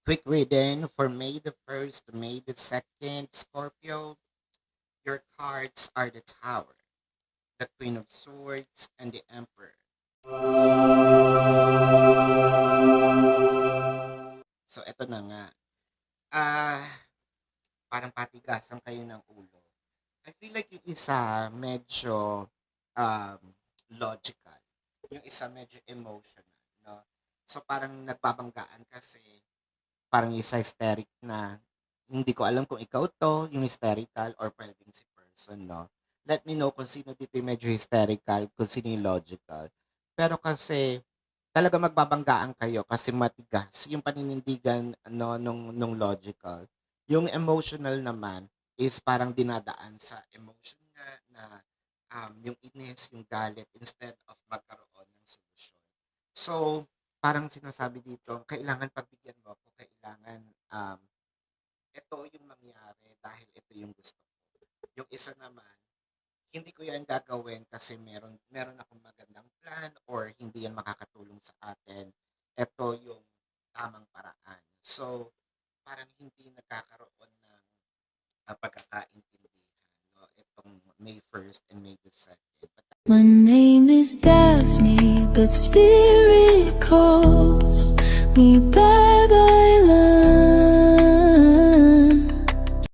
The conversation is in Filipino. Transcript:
Quick reading for May the 1st to May the 2nd, Scorpio. Your cards are the Tower, the Queen of Swords, and the Emperor. So, eto na nga. Ah, parang patigasan kayo ng ulo. I feel like yung isa medyo um, logical. Yung isa medyo emotional, no? So, parang nagbabanggaan kasi parang isa hysteric na hindi ko alam kung ikaw to, yung hysterical or pwedeng si person, no? Let me know kung sino dito yung medyo hysterical, kung sino yung logical. Pero kasi talaga magbabanggaan kayo kasi matigas yung paninindigan no, nung logical. Yung emotional naman is parang dinadaan sa emotion nga na yung inis, yung galit instead of magkaroon ng solusyon. So, parang sinasabi dito, kailangan pagbigyan mo ako, kailangan ito yung mangyari dahil ito yung gusto ko. Yung isa naman, hindi ko yan gagawin kasi meron akong magandang plan or hindi yan makakatulong sa atin. Ito yung tamang paraan. So, parang hindi nagkakaroon ng pagkakaintindihan. No? Itong May 1st and May the 2nd. My name is Daphne, but spirit calls me bye bye love.